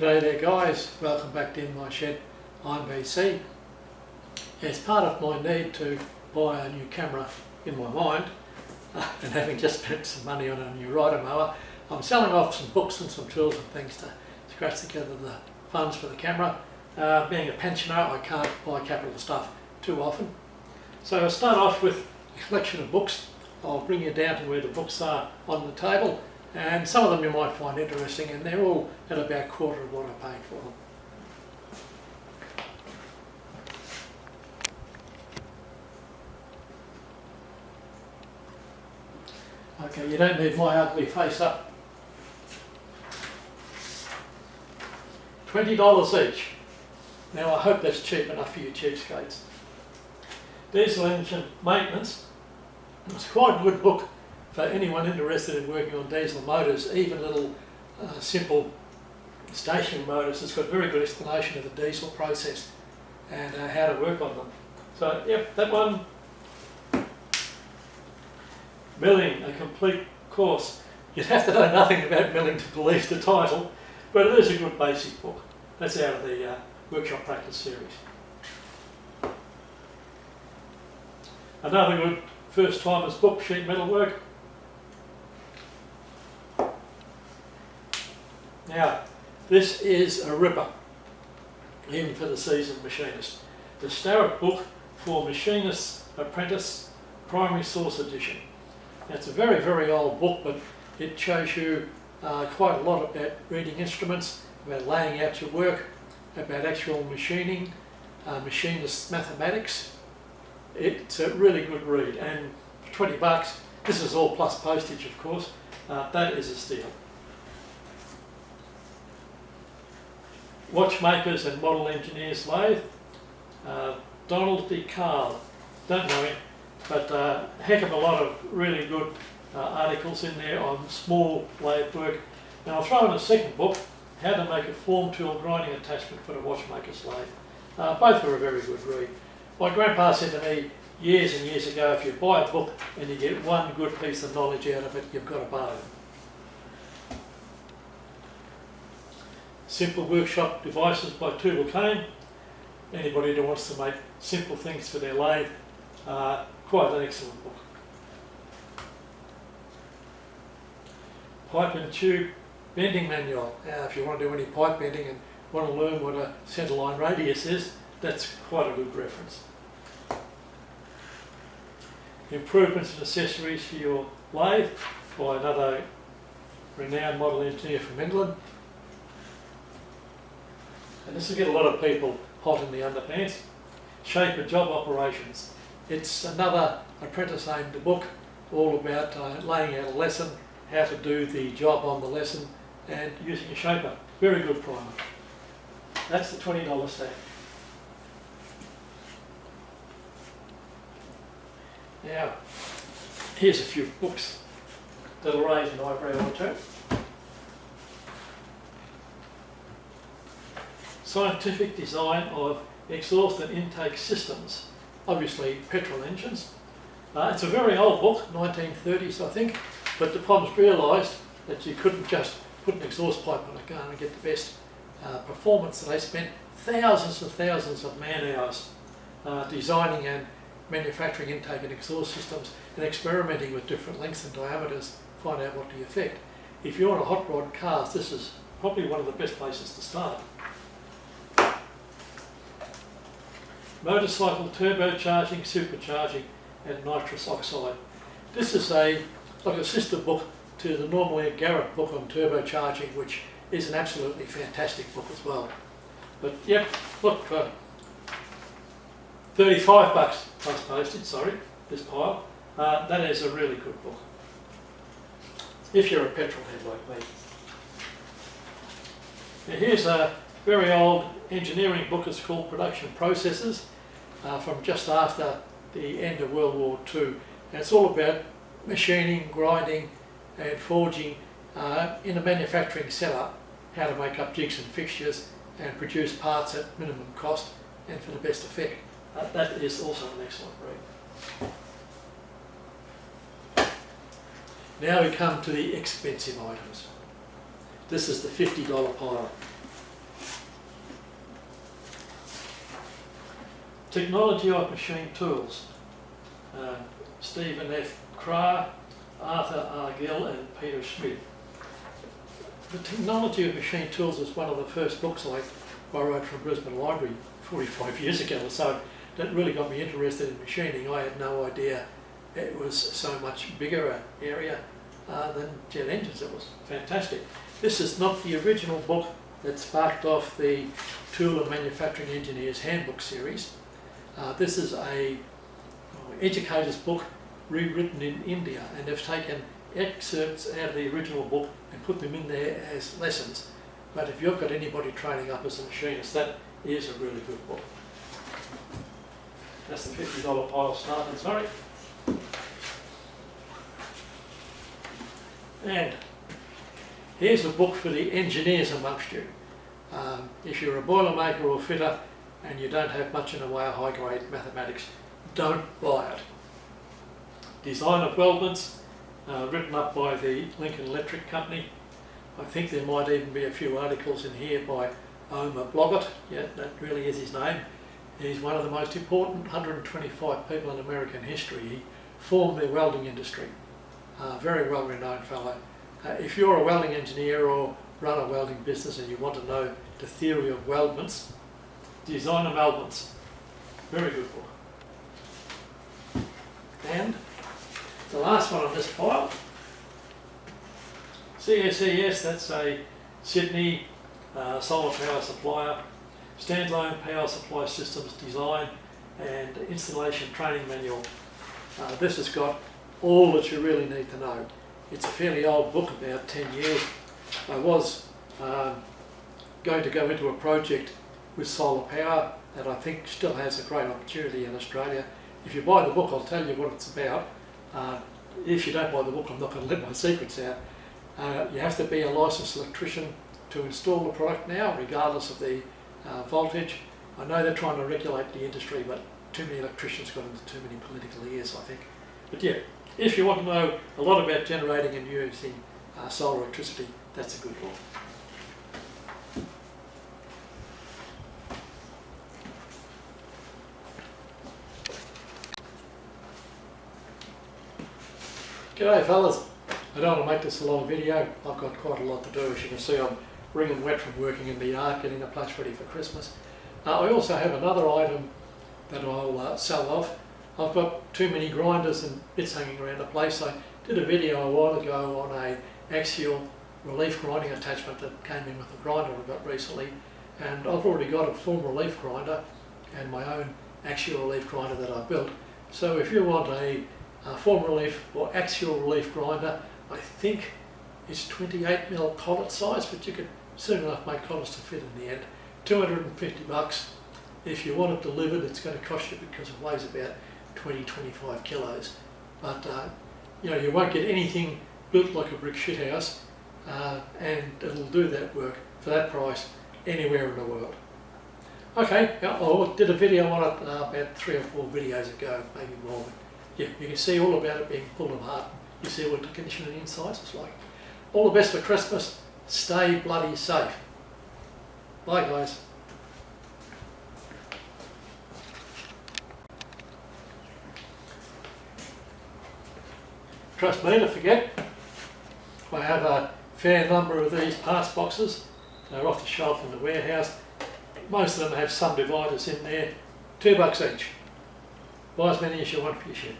G'day there guys, welcome back to In My Shed. I'm BC. As part of my need to buy a new camera in my mind, and having just spent some money on a new rider mower, I'm selling off some books and some tools and things to scratch together the funds for the camera. Being a pensioner, I can't buy capital stuff too often. So I'll start off with a collection of books. I'll bring you down to where the books are on the table, and some of them you might find interesting, and they're all at about a quarter of what I paid for them. Okay, you don't need my ugly face up. $20 each. Now I hope that's cheap enough for you cheapskates. Diesel engine maintenance. It's quite a good book for anyone interested in working on diesel motors, even little simple stationary motors. It's got a very good explanation of the diesel process and how to work on them. So yep, that one. Milling, a complete course. You'd have to know nothing about milling to believe the title, but it is a good basic book. That's out of the Workshop Practice series. Another good first timers book, Sheet Metal Work. Now, this is a ripper, even for the seasoned machinist. The Starrett book for Machinist Apprentice Primary Source Edition. Now, it's a very, very old book, but it shows you quite a lot about reading instruments, about laying out your work, about actual machining, machinist mathematics. It's a really good read, and for $20, this is all plus postage, of course. That is a steal. Watchmakers and Model Engineers Lathe. Donald D. Carl, don't know him, but a heck of a lot of really good articles in there on small lathe work. Now I'll throw in a second book, How to Make a Form Tool Grinding Attachment for the Watchmaker's Lathe. Both are a very good read. My grandpa said to me years and years ago, if you buy a book and you get one good piece of knowledge out of it, you've got a bargain. Simple Workshop Devices by Tubal Cain. Anybody that wants to make simple things for their lathe, quite an excellent book. Pipe and Tube Bending Manual. Now, if you want to do any pipe bending and want to learn what a centerline radius is, that's quite a good reference. Improvements and Accessories for Your Lathe by another renowned model engineer from England. And this will get a lot of people hot in the underpants. Shape of Job Operations. It's another apprentice-aimed book, all about laying out a lesson, how to do the job on the lesson, and using a shaper. Very good primer. That's the $20 stack. Now, here's a few books that'll raise an eyebrow or two. Scientific Design of Exhaust and Intake Systems, obviously petrol engines. It's a very old book, 1930s I think, but the Poms realised that you couldn't just put an exhaust pipe on a car and get the best performance, so they spent thousands and thousands of man hours designing and manufacturing intake and exhaust systems and experimenting with different lengths and diameters to find out what the effect. If you're on a hot rod cars, this is probably one of the best places to start. Motorcycle Turbocharging, Supercharging and Nitrous Oxide. This is like a sister book to the normally Garrett book on turbocharging, which is an absolutely fantastic book as well. But yep, look, for $35 plus postage, sorry, this pile, that is a really good book. If you're a petrol head like me. Now here's a very old engineering book. It's called Production Processes, from just after the end of World War II. And it's all about machining, grinding and forging in a manufacturing setup, how to make up jigs and fixtures and produce parts at minimum cost and for the best effect. That is also an excellent read. Now we come to the expensive items. This is the $50 pile. Technology of Machine Tools. Stephen F. Craw, Arthur R. Gill and Peter Schmidt. The Technology of Machine Tools is one of the first books I borrowed from Brisbane Library 45 years ago or so. That really got me interested in machining. I had no idea it was so much bigger an area than jet engines. It was fantastic. This is not the original book that sparked off the Tool and Manufacturing Engineers Handbook series. This is a educator's book rewritten in India, and they've taken excerpts out of the original book and put them in there as lessons. But if you've got anybody training up as a machinist, that is a really good book. That's the $50 pile starting, sorry. And here's a book for the engineers amongst you. If you're a boilermaker or fitter and you don't have much in the way of high-grade mathematics, don't buy it. Design of weldments, written up by the Lincoln Electric Company. I think there might even be a few articles in here by Omer Bloggatt. Yeah, that really is his name. He's one of the most important 125 people in American history. He formed the welding industry. Very well renowned fellow. If you're a welding engineer or run a welding business and you want to know the theory of weldments, Design of Weldments. Very good book. And the last one on this pile, CSES, that's a Sydney solar power supplier, standalone power supply systems design and installation training manual. This has got all that you really need to know. It's a fairly old book, about 10 years. I was going to go into a project with solar power that I think still has a great opportunity in Australia. If you buy the book, I'll tell you what it's about. If you don't buy the book, I'm not going to let my secrets out. You have to be a licensed electrician to install the product now, regardless of the voltage. I know they're trying to regulate the industry, but too many electricians got into too many political ears, I think. But yeah, if you want to know a lot about generating and using solar electricity, that's a good book. G'day fellas, I don't want to make this a long video. I've got quite a lot to do. As you can see, I'm wringing wet from working in the yard, getting the place ready for Christmas. I also have another item that I'll sell off. I've got too many grinders and bits hanging around the place. I did a video a while ago on a axial relief grinding attachment that came in with a grinder I got recently, and I've already got a full relief grinder and my own axial relief grinder that I built. So if you want a form relief or axial relief grinder, I think it's 28mm collet size, but you can soon enough make collets to fit in the end. $250. If you want it delivered, it's going to cost you because it weighs about 20-25 kilos. But you know, you won't get anything built like a brick shithouse, and it'll do that work for that price anywhere in the world. Okay, I did a video on it about 3 or 4 videos ago, maybe more. But yeah, you can see all about it being pulled apart. You see what the condition of the insides is like. All the best for Christmas. Stay bloody safe. Bye guys. Trust me to forget. I have a fair number of these parts boxes. They're off the shelf in the warehouse. Most of them have some dividers in there. $2 each. Buy as many as you want for your shit.